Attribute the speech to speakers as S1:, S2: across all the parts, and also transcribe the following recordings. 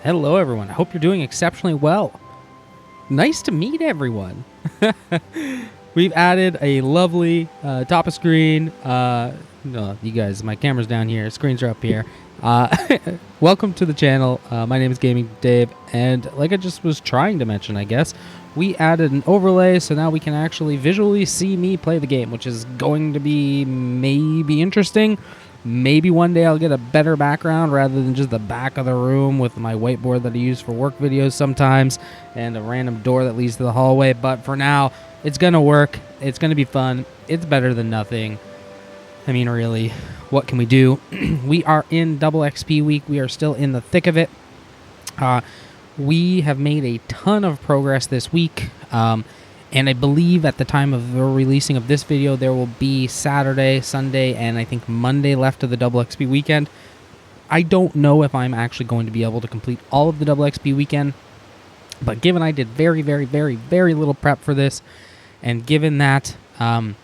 S1: Hello everyone, I hope you're doing exceptionally well. Nice to meet everyone. We've added a lovely top of screen, no, you guys, my camera's down here, screens are up here. Welcome to the channel. My name is Gaming Dave, and like I just was trying to mention, I guess, we added an overlay so now we can actually visually see me play the game, which is going to be maybe interesting. Maybe one day I'll get a better background rather than just the back of the room with my whiteboard that I use for work videos sometimes and a random door that leads to the hallway. But for now, it's going to work. It's going to be fun. It's better than nothing. I mean, really, what can we do? We are in Double XP week. We are still in the thick of it. We have made a ton of progress this week. And I believe at the time of the releasing of this video, there will be Saturday, Sunday, and I think Monday left of the Double XP weekend. I don't know if I'm actually going to be able to complete all of the Double XP weekend, but given I did very, very, very, very little prep for this, and given that, I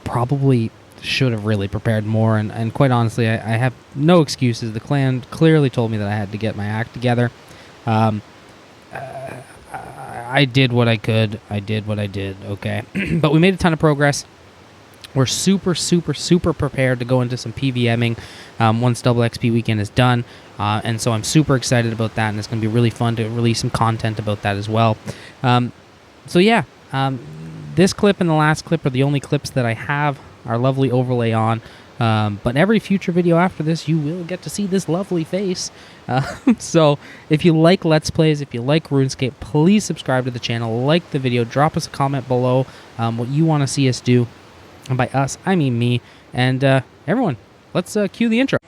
S1: probably should have really prepared more, and quite honestly, I have no excuses. The clan clearly told me that I had to get my act together. I did what I could. I did what I did, okay? But we made a ton of progress. We're super, super, super prepared to go into some PVMing once Double XP weekend is done. And so I'm super excited about that, and it's going to be really fun to release some content about that as well. This clip and the last clip are the only clips that I have our lovely overlay on. But every future video after this, you will get to see this lovely face. So if you like Let's Plays, if you like RuneScape, please subscribe to the channel, like the video, drop us a comment below what you want to see us do. And by us, I mean me. And everyone, let's cue the intro.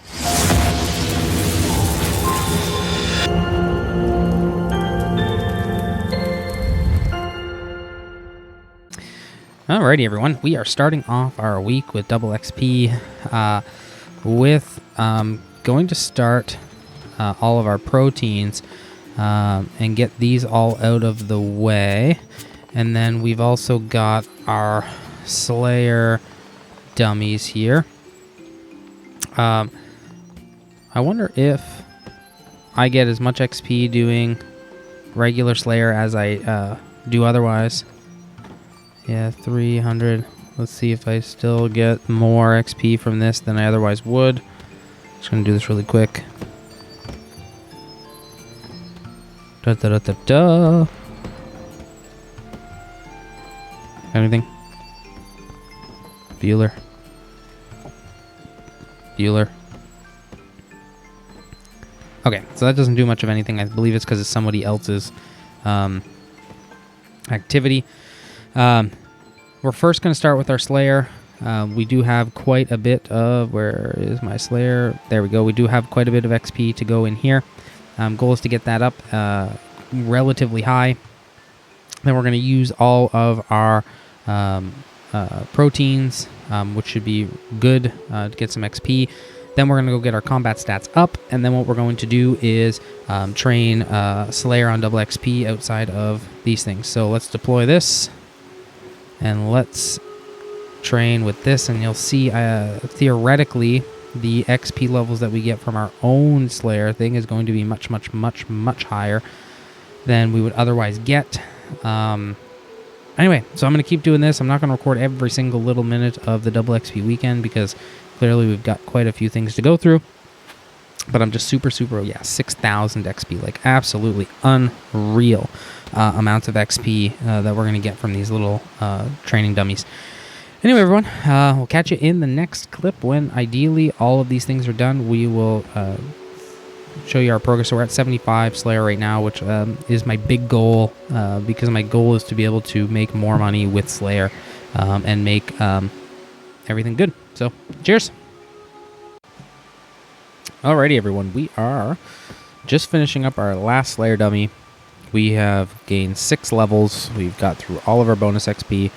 S1: Alrighty, everyone. We are starting off our week with Double XP with going to start all of our proteins and get these all out of the way. And then we've also got our Slayer dummies here. I wonder if I get as much XP doing regular Slayer as I do otherwise. Yeah, 300. Let's see if I still get more XP from this than I otherwise would. Just gonna do this really quick. Da da da da da. Anything? Bueller. Okay, so that doesn't do much of anything. I believe it's because it's somebody else's activity. We're first going to start with our Slayer. We do have quite a bit of... Where is my Slayer? There we go. We do have quite a bit of XP to go in here. Goal is to get that up relatively high. Then we're going to use all of our proteins, which should be good to get some XP. Then we're going to go get our combat stats up. And then what we're going to do is train Slayer on Double XP outside of these things. So let's deploy this. And let's train with this, and you'll see theoretically the XP levels that we get from our own Slayer thing is going to be much, much, much, much higher than we would otherwise get. Anyway, so I'm going to keep doing this. I'm not going to record every single little minute of the Double XP weekend because clearly we've got quite a few things to go through. But I'm just super, 6,000 XP, like absolutely unreal amounts of XP that we're going to get from these little training dummies. Anyway, everyone, we'll catch you in the next clip when ideally all of these things are done. We will show you our progress. So we're at 75 Slayer right now, which is my big goal because my goal is to be able to make more money with Slayer and make everything good. So, cheers! Alrighty, everyone, we are just finishing up our last Slayer dummy. We have gained 6 levels. We've got through all of our bonus XP,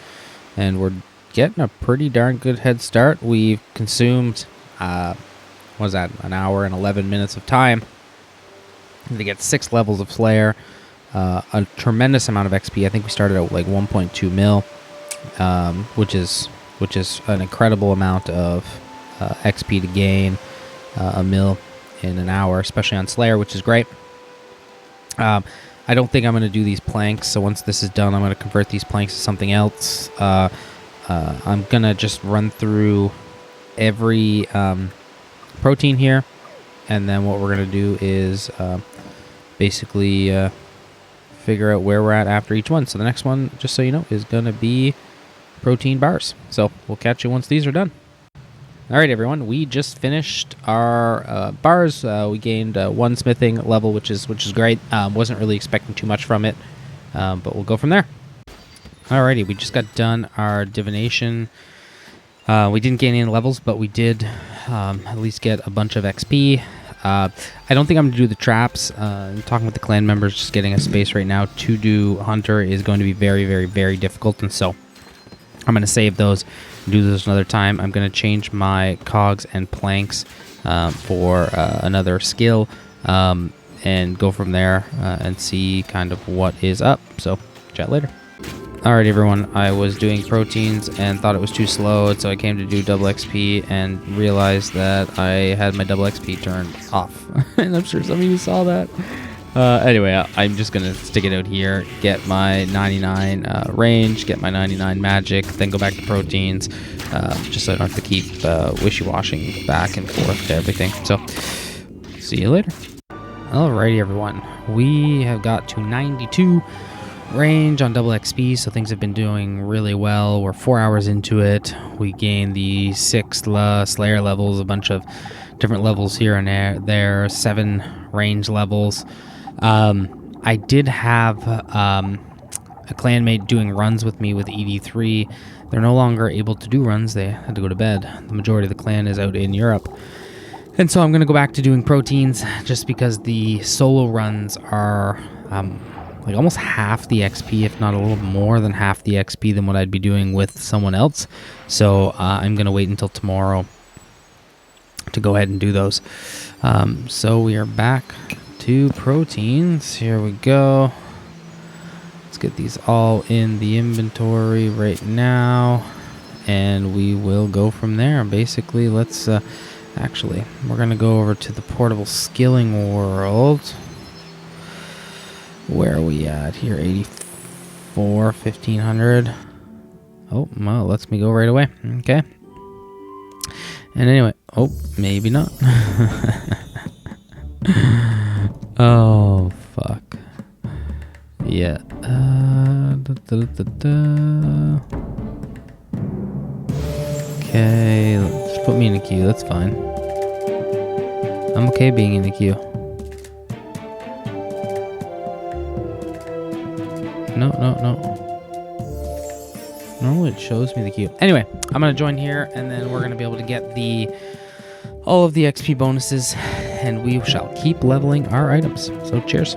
S1: and we're getting a pretty darn good head start. We've consumed, what was that, an hour and 11 minutes of time to get 6 levels of Slayer. A tremendous amount of XP. I think we started at like 1.2 mil, which is an incredible amount of XP to gain. a mill in an hour, especially on Slayer, which is great. I don't think I'm going to do these planks, so once this is done, I'm going to convert these planks to something else. I'm going to just run through every protein here, and then what we're going to do is basically figure out where we're at after each one. So the next one, just so you know, is going to be protein bars. So we'll catch you once these are done. All right, everyone, we just finished our bars. We gained one smithing level, which is great. Wasn't really expecting too much from it, but we'll go from there. Alrighty, we just got done our divination. We didn't gain any levels, but we did at least get a bunch of XP. I don't think I'm going to do the traps. I'm talking with the clan members, just getting a space right now to do Hunter is going to be very, very, very difficult, and so I'm going to save those, do those another time. I'm going to change my cogs and planks for another skill and go from there and see kind of what is up. So, chat later. Alright, everyone, I was doing proteins and thought it was too slow, and so I came to do double XP and realized that I had my double XP turned off. And I'm sure some of you saw that. Anyway, I'm just going to stick it out here, get my 99 range, get my 99 magic, then go back to proteins, just so I don't have to keep wishy-washing back and forth to everything. So, see you later. Alrighty, everyone. We have got to 92 range on double XP, so things have been doing really well. We're 4 hours into it. We gained the 6 Slayer levels, a bunch of different levels here and there, 7 range levels. I did have a clanmate doing runs with me with ED3. They're no longer able to do runs. They had to go to bed. The majority of the clan is out in Europe. And so I'm going to go back to doing proteins just because the solo runs are like almost half the XP, if not a little more than half the XP than what I'd be doing with someone else. So I'm going to wait until tomorrow to go ahead and do those. So we are back to proteins. Here we go. Let's get these all in the inventory right now, and we will go from there. Basically, let's actually, we're going to go over to the portable skilling world. Where are we at here? 84, 1500. Oh, well, lets me go right away. Okay. And anyway, oh, maybe not. Oh, fuck. Yeah. Okay, just put me in a queue. That's fine. I'm okay being in the queue. No. Normally it shows me the queue. Anyway, I'm going to join here, and then we're going to be able to get all of the XP bonuses, and we shall keep leveling our items. So cheers.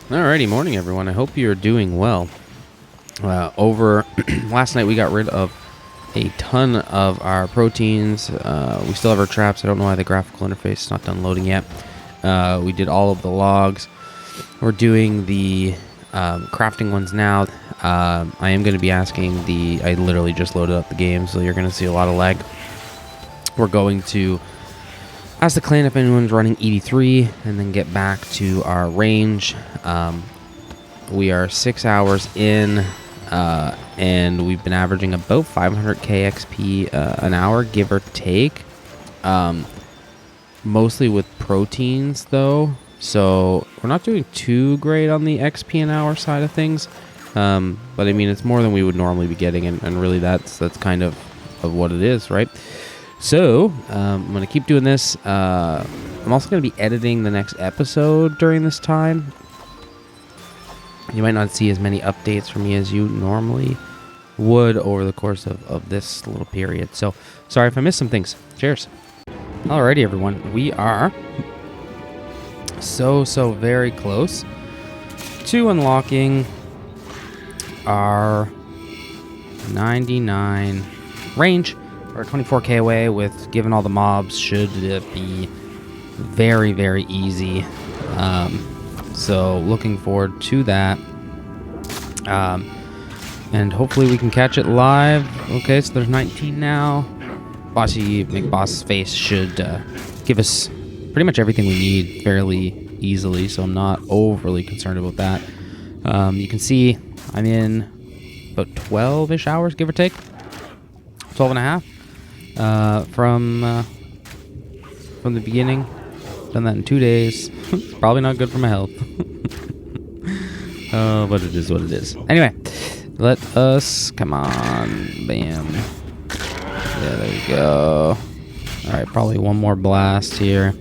S1: Alrighty, morning everyone. I hope you're doing well. Over last night we got rid of a ton of our proteins. We still have our traps. I don't know why the graphical interface is not done loading yet. We did all of the logs. We're doing the crafting ones now. I am going to be asking I literally just loaded up the game, so you're going to see a lot of lag. We're going to ask the clan if anyone's running ED3 and then get back to our range. We are 6 hours in, and we've been averaging about 500k XP an hour, give or take. Mostly with proteins, though. So we're not doing too great on the XP an hour side of things. But I mean, it's more than we would normally be getting, and really that's kind of what it is, right? So I'm going to keep doing this. I'm also going to be editing the next episode during this time. You might not see as many updates from me as you normally would over the course of this little period. So sorry if I missed some things. Cheers. Alrighty, everyone. We are so very close to unlocking our 99 range. Or 24k away with, given all the mobs, should be very easy. So looking forward to that. And hopefully we can catch it live. Okay, so there's 19 now. Bossy McBoss's face should give give us pretty much everything we need fairly easily, so I'm not overly concerned about that. You can see I'm in about 12-ish hours, give or take. 12 and a half from the beginning. Done that in 2 days. It's probably not good for my health. Oh, but it is what it is. Anyway, let us, come on, bam. Yeah, there you go. All right, probably one more blast here.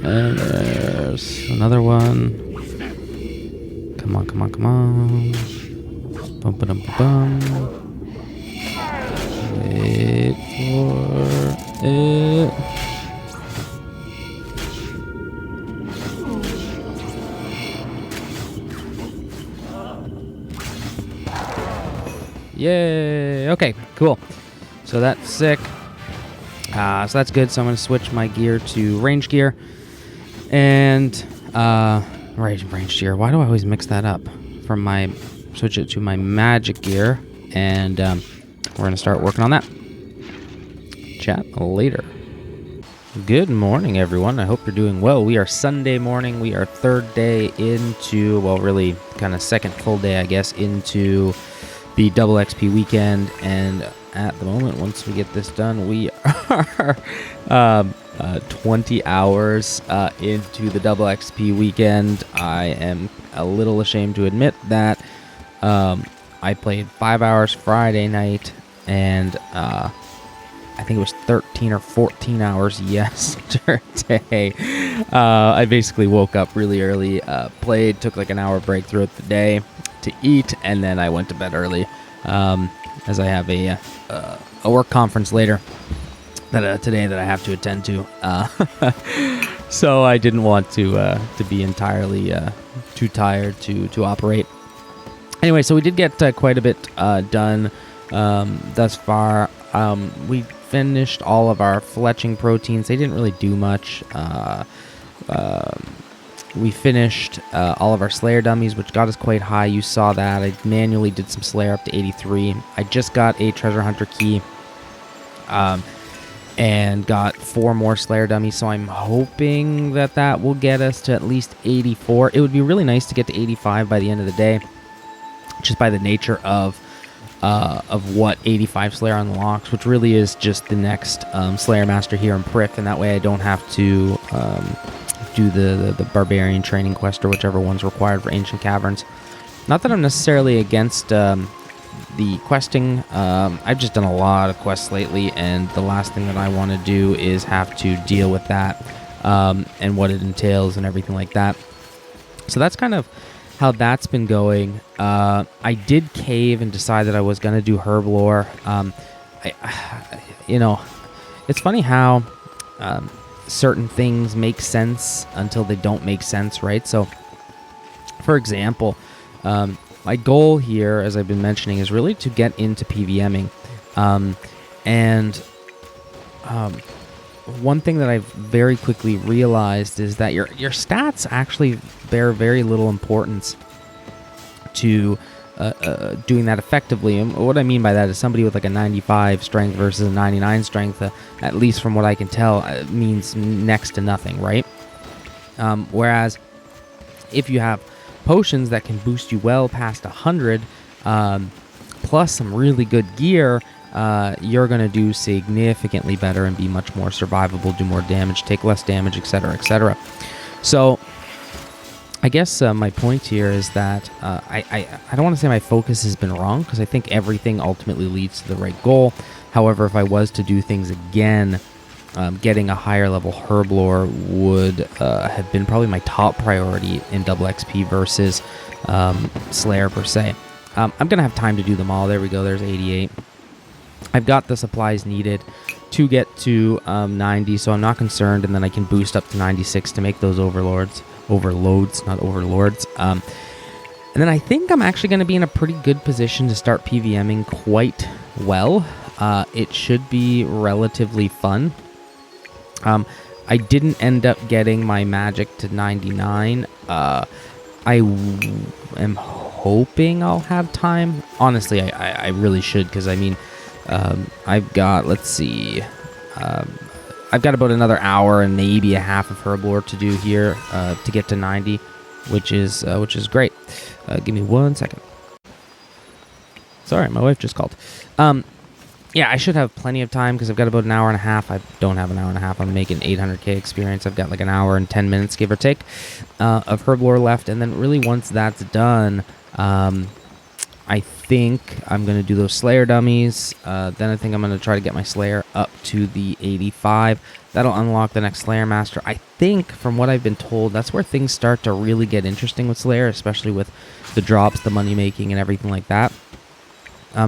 S1: And there's another one. Come on, come on, come on. Bum, ba, dum, ba, bum. Wait for it. Yay! Okay, cool. So that's sick. So that's good. So I'm going to switch my gear to range gear. And, range gear. Why do I always mix that up? Switch it to my magic gear. And we're going to start working on that. Chat later. Good morning, everyone. I hope you're doing well. We are Sunday morning. We are third day into, well, really kind of second full day, I guess, into the Double XP weekend. And at the moment, once we get this done, we are 20 hours into the Double XP weekend. I am a little ashamed to admit that I played 5 hours Friday night, and I think it was 13 or 14 hours yesterday. I basically woke up really early, played, took like an hour break throughout the day to eat, and then I went to bed early, as I have a work conference later today that I have to attend to. So I didn't want to be entirely too tired to operate. Anyway, so we did get quite a bit done thus far. We finished all of our fletching proteins. They didn't really do much. We finished all of our Slayer dummies, which got us quite high. You saw that. I manually did some Slayer up to 83. I just got a Treasure Hunter key and got 4 more Slayer dummies, so I'm hoping that will get us to at least 84. It would be really nice to get to 85 by the end of the day, just by the nature of what 85 Slayer unlocks, which really is just the next Slayer Master here in Prif, and that way I don't have to do the Barbarian training quest or whichever one's required for Ancient Caverns. Not that I'm necessarily against the questing. I've just done a lot of quests lately, and the last thing that I want to do is have to deal with that and what it entails and everything like that. So that's kind of how that's been going. I did cave and decide that I was going to do herb lore. It's funny how certain things make sense until they don't make sense, right? So, for example, my goal here, as I've been mentioning, is really to get into PVMing. One thing that I've very quickly realized is that your stats actually bear very little importance to doing that effectively. And what I mean by that is somebody with like a 95 strength versus a 99 strength, at least from what I can tell, means next to nothing, right? Whereas if you have potions that can boost you well past 100, plus some really good gear, you're going to do significantly better and be much more survivable, do more damage, take less damage, etc., etc. So I guess my point here is that I don't want to say my focus has been wrong, because I think everything ultimately leads to the right goal. However, if I was to do things again, getting a higher level herb lore would have been probably my top priority in Double XP versus Slayer per se. I'm going to have time to do them all. There we go. There's 88. I've got the supplies needed to get to 90, so I'm not concerned, and then I can boost up to 96 to make those overloads, not overlords. And then I think I'm actually going to be in a pretty good position to start PVMing quite well. It should be relatively fun. I didn't end up getting my magic to 99. I am hoping I'll have time. Honestly, I really should, because I mean, I've got, let's see, I've got about another hour and maybe a half of herblore to do here to get to 90, which is great. Give me 1 second. Sorry, my wife just called. Yeah, I should have plenty of time because I've got about an hour and a half. I don't have an hour and a half. I'm making 800k experience. I've got like an hour and 10 minutes, give or take, of herblore left. And then really once that's done, I think I'm going to do those Slayer dummies. Then I think I'm going to try to get my Slayer up to the 85. That'll unlock the next Slayer Master. I think, from what I've been told, that's where things start to really get interesting with Slayer, especially with the drops, the money making, and everything like that.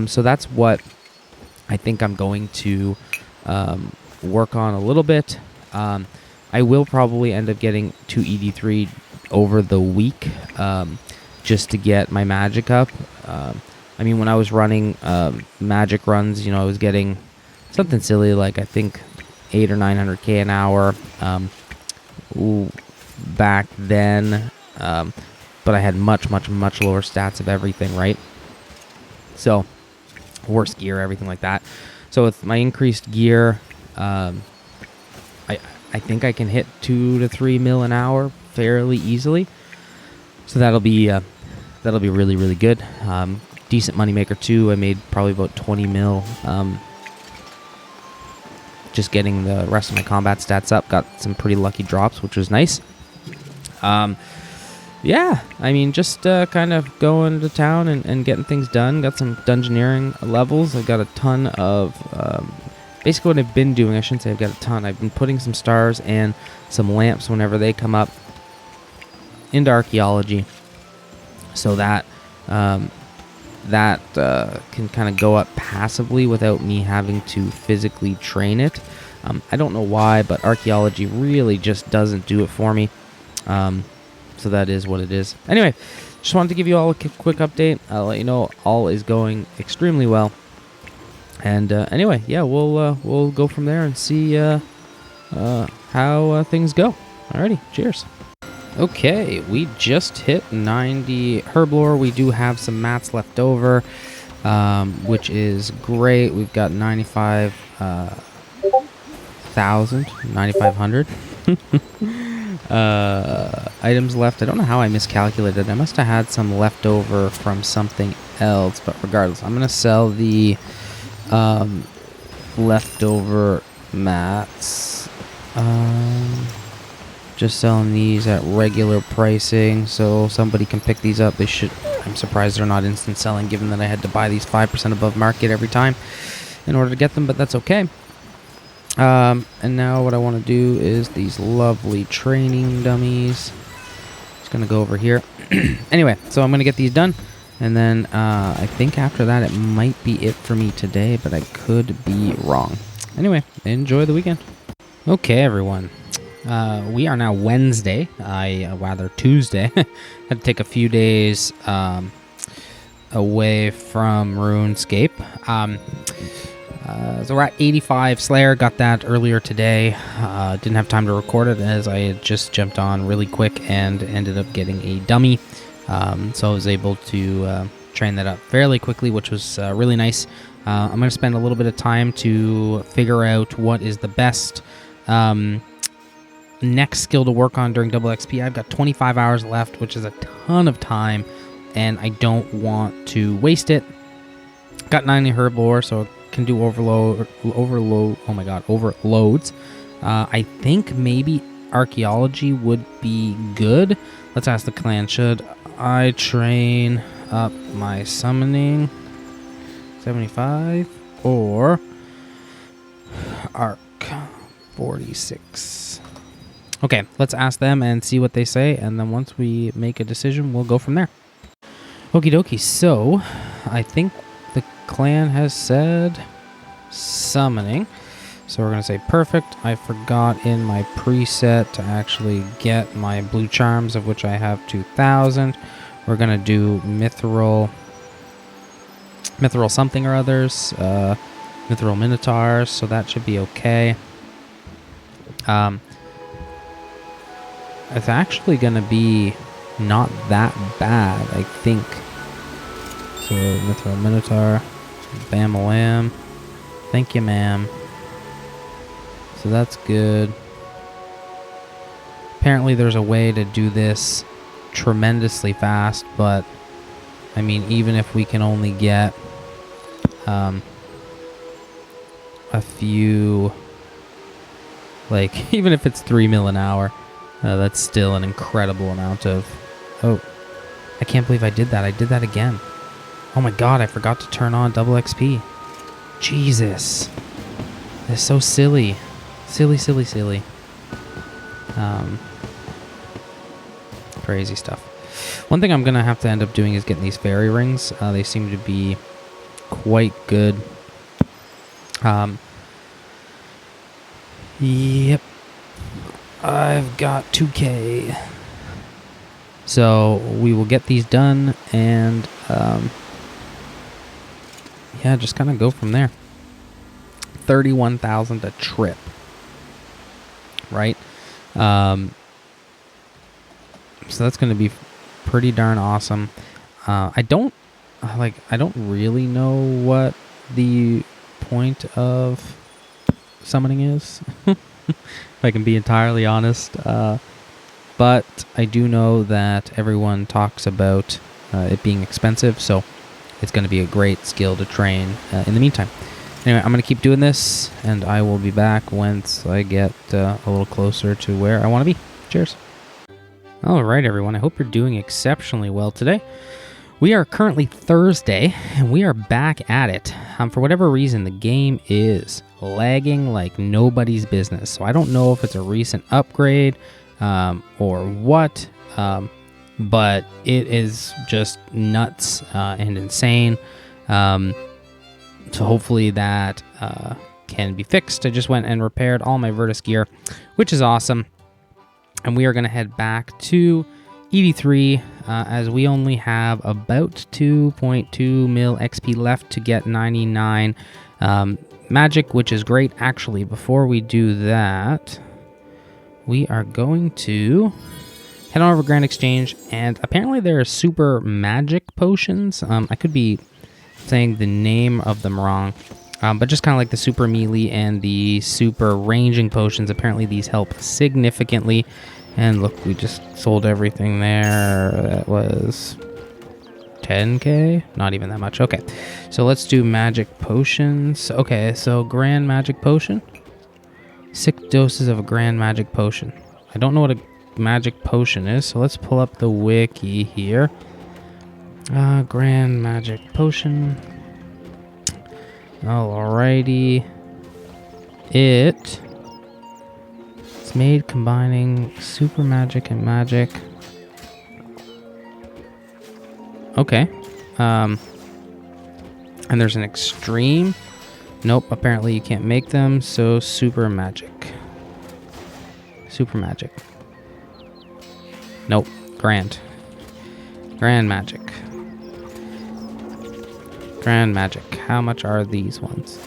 S1: So that's what I think I'm going to work on a little bit. I will probably end up getting 2 ED3 over the week just to get my magic up. I mean, when I was running magic runs, I was getting something silly like I think 800 or 900k an hour back then, but I had much lower stats of everything, right? So worse gear, everything like that. So with my increased gear, I think I can hit 2 to 3 mil an hour fairly easily. So that'll be really good. Decent moneymaker too. I made probably about 20 mil. Just getting the rest of my combat stats up. Got some pretty lucky drops, which was nice. Yeah, I mean, just kind of going to town and getting things done. Got some dungeoneering levels. I've got a ton of... basically what I've been doing, I shouldn't say I've got a ton. I've been putting some stars and some lamps whenever they come up into archaeology, so that can kind of go up passively without me having to physically train it. I don't know why, but archaeology really just doesn't do it for me. So that is what it is. Anyway, just wanted to give you all a quick update. I'll let you know all is going extremely well. And anyway, yeah, we'll go from there and see how things go. Alrighty, cheers. Okay, we just hit 90 herblore. We do have some mats left over, which is great. We've got 9,500 items left. I don't know how I miscalculated. I must have had some left over from something else, but regardless, I'm going to sell the leftover mats. Just selling these at regular pricing, so somebody can pick these up. They should. I'm surprised they're not instant selling, given that I had to buy these 5% above market every time in order to get them, but that's okay. And now what I want to do is these lovely training dummies. Just going to go over here. Anyway, so I'm going to get these done, and then I think after that it might be it for me today, but I could be wrong. Anyway, enjoy the weekend. Okay, everyone. We are now Wednesday, rather Tuesday. Had to take a few days away from RuneScape. So we're at 85 Slayer, got that earlier today. Didn't have time to record it as I had just jumped on really quick and ended up getting a dummy. So I was able to train that up fairly quickly, which was really nice. I'm going to spend a little bit of time to figure out what is the best next skill to work on during Double XP. I've got 25 hours left, which is a ton of time, and I don't want to waste it. Got 90 herblore, so I can do overloads. I think maybe archaeology would be good. Let's ask the clan, should I train up my summoning 75 or arc 46? Okay, let's ask them and see what they say, and then once we make a decision, we'll go from there. Okie dokie, so I think the clan has said summoning. So we're going to say perfect. I forgot in my preset to actually get my blue charms, of which I have 2,000. We're going to do mithril something or others, mithril minotaurs, so that should be okay. It's actually going to be not that bad, I think. So, mithril minotaur, bam-a-lamb. Thank you, ma'am. So that's good. Apparently there's a way to do this tremendously fast, but I mean, even if we can only get a few, like, even if it's 3 mil an hour, that's still an incredible amount of... Oh, I can't believe I did that. I did that again. Oh my god, I forgot to turn on double XP. Jesus. That's so silly. Silly, silly, silly. Crazy stuff. One thing I'm going to have to end up doing is getting these fairy rings. They seem to be quite good. Yep. I've got 2K. So we will get these done and yeah, just kind of go from there. 31,000 a trip. Right? So that's going to be pretty darn awesome. I don't really know what the point of summoning is, if I can be entirely honest. But I do know that everyone talks about it being expensive, so it's going to be a great skill to train in the meantime. Anyway, I'm going to keep doing this, and I will be back once I get a little closer to where I want to be. Cheers. All right, everyone. I hope you're doing exceptionally well today. We are currently Thursday, and we are back at it. For whatever reason, the game is lagging like nobody's business. So I don't know if it's a recent upgrade or what, but it is just nuts and insane. So hopefully that can be fixed. I just went and repaired all my Virtus gear, which is awesome. And we are going to head back to ED3 as we only have about 2.2 mil XP left to get 99 magic, which is great. Actually, before we do that, we are going to head on over to Grand Exchange, and apparently there are super magic potions. I could be saying the name of them wrong, but just kind of like the super melee and the super ranging potions. Apparently these help significantly. And look, we just sold everything there. That was 10K? Not even that much. Okay, so let's do magic potions. Okay, so grand magic potion. 6 doses of a grand magic potion. I don't know what a magic potion is, so let's pull up the wiki here. Grand magic potion. Alrighty. It's made combining super magic and magic. Okay. And there's an extreme. Nope, apparently you can't make them, so super magic. Super magic. Nope, grand. Grand magic. Grand magic. How much are these ones?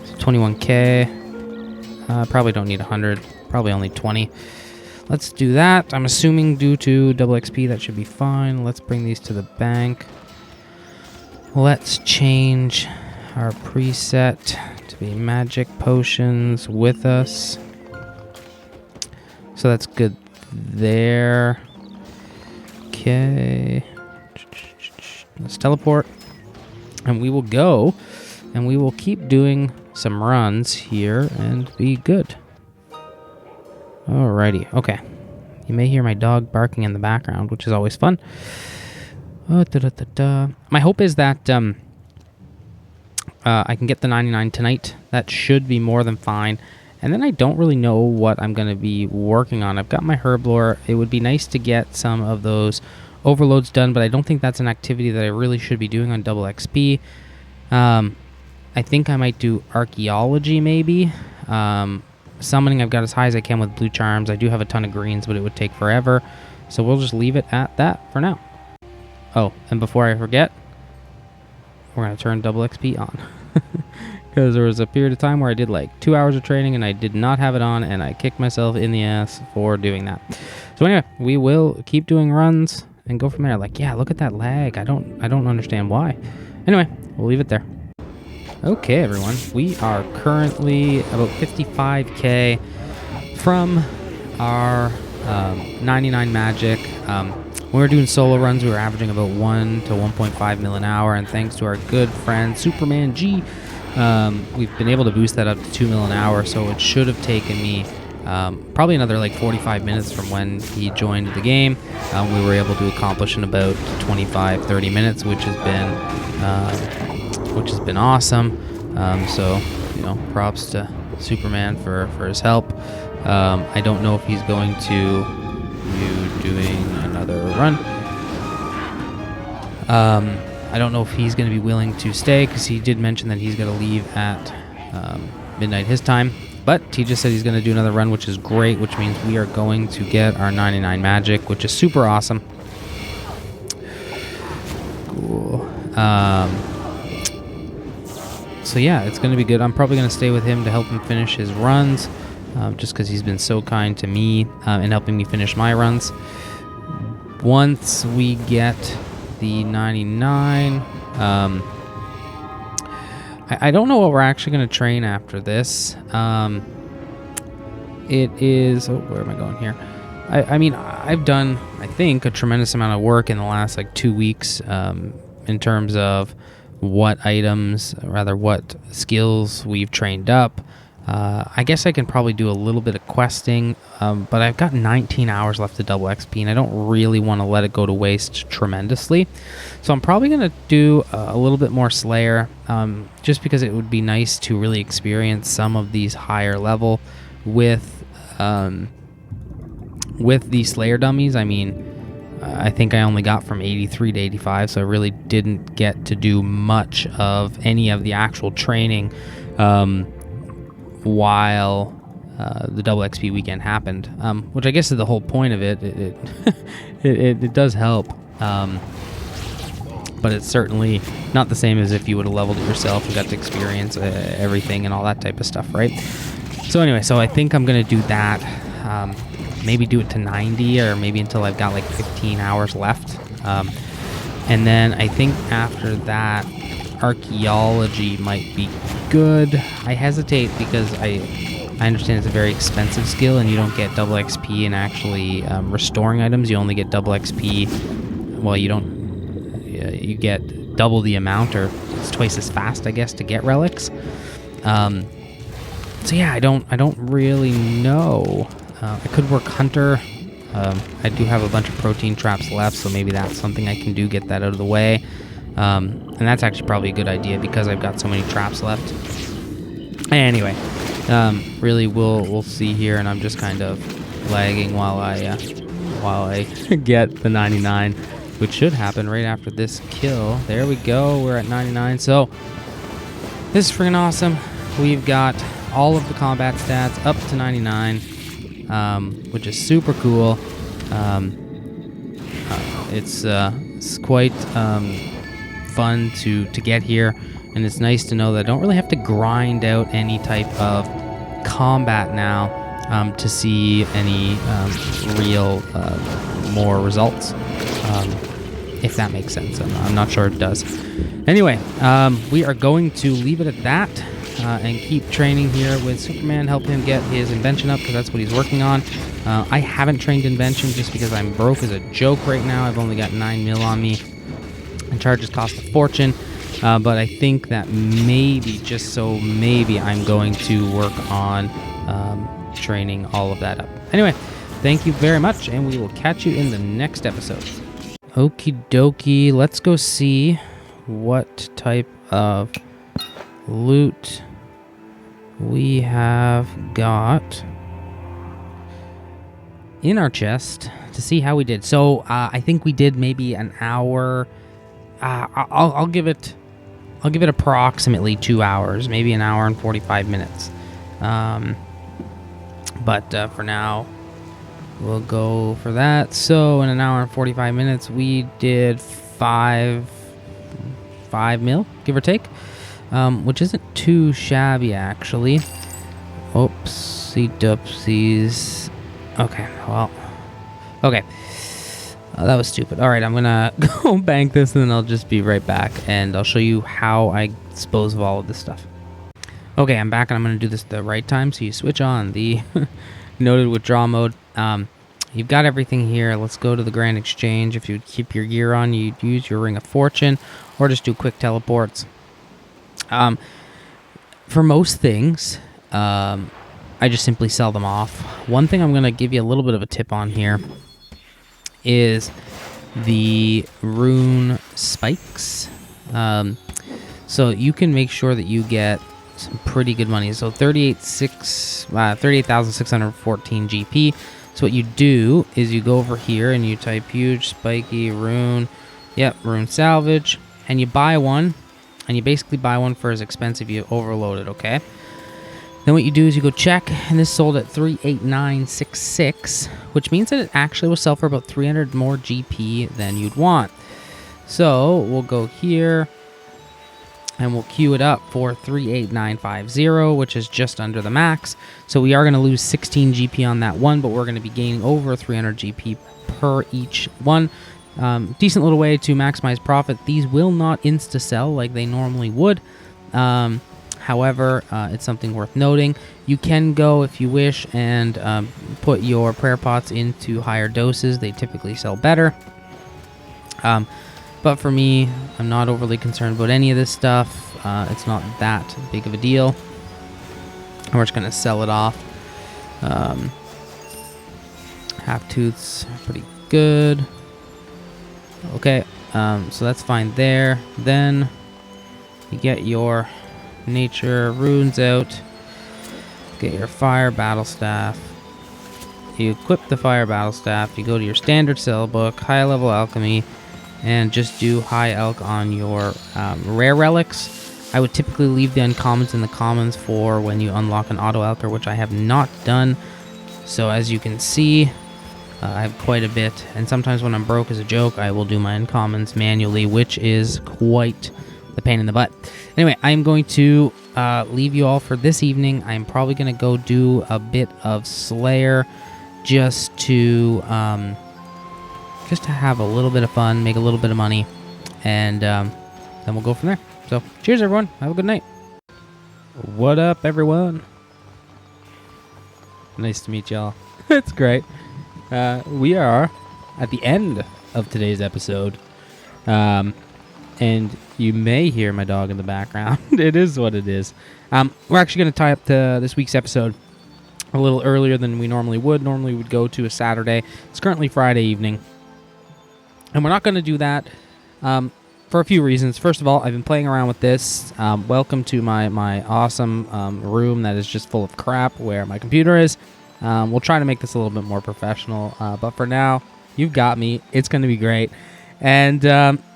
S1: So 21K. Probably don't need 100. Probably only 20. Let's do that. I'm assuming due to double XP that should be fine. Let's bring these to the bank. Let's change our preset to be magic potions with us. So that's good there. Okay. Let's teleport. And we will go and we will keep doing some runs here and be good. Alrighty, okay. You may hear my dog barking in the background, which is always fun. My hope is that I can get the 99 tonight. That should be more than fine. And then I don't really know what I'm going to be working on. I've got my herblore. It would be nice to get some of those overloads done, but I don't think that's an activity that I really should be doing on double XP. I think I might do archaeology maybe. Summoning, I've got as high as I can with blue charms. I do have a ton of greens, but it would take forever. So we'll just leave it at that for now. Oh, and before I forget, we're going to turn double XP on. Because there was a period of time where I did like 2 hours of training and I did not have it on, and I kicked myself in the ass for doing that. So anyway, we will keep doing runs and go from there. Like, yeah, look at that lag. I don't understand why. Anyway, we'll leave it there. Okay, everyone, we are currently about 55k from our 99 magic. When we were doing solo runs, we were averaging about 1 to 1.5 mil an hour, and thanks to our good friend Superman G, we've been able to boost that up to 2 mil an hour. So it should have taken me probably another like 45 minutes from when he joined the game. We were able to accomplish in about 25-30 minutes, which has been awesome. So, you know, props to Superman for his help. I don't know if he's going to be doing another run. I don't know if he's going to be willing to stay, because he did mention that he's going to leave at midnight his time. But he just said he's going to do another run, which is great, which means we are going to get our 99 magic, which is super awesome. Cool. So yeah, it's going to be good. I'm probably going to stay with him to help him finish his runs, just because he's been so kind to me in helping me finish my runs. Once we get the 99, I don't know what we're actually going to train after this. It is... Oh, where am I going here? I mean, I've done, I think, a tremendous amount of work in the last, like, 2 weeks in terms of what skills we've trained up. I guess I can probably do a little bit of questing, but I've got 19 hours left to double XP, and I don't really want to let it go to waste tremendously. So I'm probably going to do a little bit more Slayer, just because it would be nice to really experience some of these higher level with the Slayer dummies. I mean, I think I only got from 83 to 85, so I really didn't get to do much of any of the actual training while the double XP weekend happened, which I guess is the whole point of it. It does help, but it's certainly not the same as if you would have leveled it yourself and got to experience everything and all that type of stuff, right? So anyway, so I think I'm going to do that. Maybe do it to 90, or maybe until I've got like 15 hours left. And then I think after that, archaeology might be good. I hesitate because I understand it's a very expensive skill, and you don't get double XP in actually restoring items. You only get double XP. Well, you don't. You get double the amount, or it's twice as fast, I guess, to get relics. So yeah, I don't really know. I could work Hunter. I do have a bunch of protein traps left, so maybe that's something I can do, get that out of the way. And that's actually probably a good idea because I've got so many traps left. Anyway, really we'll see here, and I'm just kind of lagging while I get the 99, which should happen right after this kill. There we go, we're at 99. So this is freaking awesome. We've got all of the combat stats up to 99. Which is super cool. It's quite fun to get here, and it's nice to know that I don't really have to grind out any type of combat now to see any real more results, if that makes sense. I'm not sure it does. Anyway, we are going to leave it at that. And keep training here with Superman, help him get his invention up, because that's what he's working on. I haven't trained invention just because I'm broke as a joke right now. I've only got 9 mil on me, and charges cost a fortune. But I think that maybe, just so maybe, I'm going to work on training all of that up. Anyway, thank you very much, and we will catch you in the next episode. Okie dokie, let's go see what type of loot we have got in our chest to see how we did. So I think we did maybe an hour. I'll give it approximately 2 hours, maybe an hour and 45 minutes. But for now, we'll go for that. So in an hour and 45 minutes, we did 5 mil, give or take. Which isn't too shabby, actually. Oopsie doopsies. Okay, well. Okay. That was stupid. All right, I'm gonna go bank this, and then I'll just be right back, and I'll show you how I dispose of all of this stuff. Okay, I'm back, and I'm gonna do this at the right time. So you switch on the noted withdraw mode. You've got everything here. Let's go to the Grand Exchange. If you keep your gear on, you'd use your Ring of Fortune, or just do quick teleports. For most things, I just simply sell them off. One thing I'm gonna give you a little bit of a tip on here is the rune spikes. So you can make sure that you get some pretty good money. So 38,614 GP. So what you do is you go over here and you type huge spiky rune. Yep, rune salvage, and you buy one, and you basically buy one for as expensive you overload it. Okay. Then what you do is you go check, and this sold at 38966, which means that it actually will sell for about 300 more GP than you'd want. So we'll go here, and we'll queue it up for 38950, which is just under the max. So we are going to lose 16 GP on that one, but we're going to be gaining over 300 GP per each one. Decent little way to maximize profit. These will not insta-sell like they normally would. However, it's something worth noting. You can go, if you wish, and put your prayer pots into higher doses. They typically sell better. But for me, I'm not overly concerned about any of this stuff. It's not that big of a deal. We're just going to sell it off. Half tooths, pretty good. Okay, so that's fine there. Then you get your nature runes out, get your fire battle staff, you equip the fire battle staff, you go to your standard sell book, high level alchemy, and just do high elk on your rare relics. I would typically leave the uncommons in the commons for when you unlock an auto elker, which I have not done. So as you can see, I have quite a bit, and sometimes when I'm broke as a joke, I will do my uncommons manually, which is quite the pain in the butt. Anyway, I'm going to leave you all for this evening. I'm probably going to go do a bit of Slayer just to have a little bit of fun, make a little bit of money, and then we'll go from there. So, cheers, everyone. Have a good night. What up, everyone? Nice to meet y'all. It's great. We are at the end of today's episode. And you may hear my dog in the background. It is what it is. We're actually going to tie up to this week's episode a little earlier than we normally would. Normally we'd go to a Saturday. It's currently Friday evening. And we're not going to do that for a few reasons. First of all, I've been playing around with this. Welcome to my awesome room that is just full of crap where my computer is. We'll try to make this a little bit more professional. But for now, you've got me. It's going to be great. And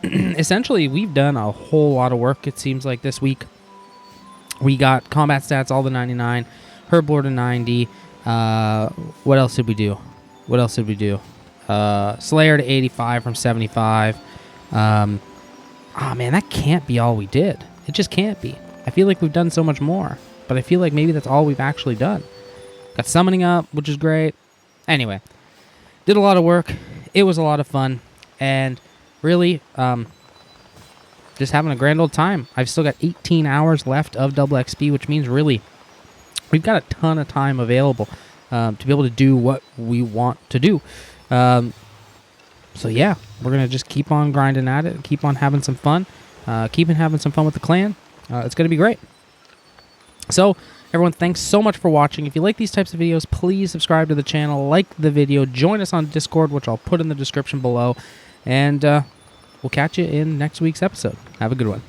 S1: essentially, we've done a whole lot of work, it seems like, this week. We got combat stats, all the 99, herb lore to 90. What else did we do? Slayer to 85 from 75. Oh, man, that can't be all we did. It just can't be. I feel like we've done so much more, but I feel like maybe that's all we've actually done. Got summoning up, which is great. Anyway, did a lot of work. It was a lot of fun. And really, just having a grand old time. I've still got 18 hours left of Double XP, which means really we've got a ton of time available to be able to do what we want to do. So yeah, we're going to just keep on grinding at it, keep on having some fun, having some fun with the clan. It's going to be great. So, everyone, thanks so much for watching. If you like these types of videos, please subscribe to the channel, like the video, join us on Discord, which I'll put in the description below. And we'll catch you in next week's episode. Have a good one.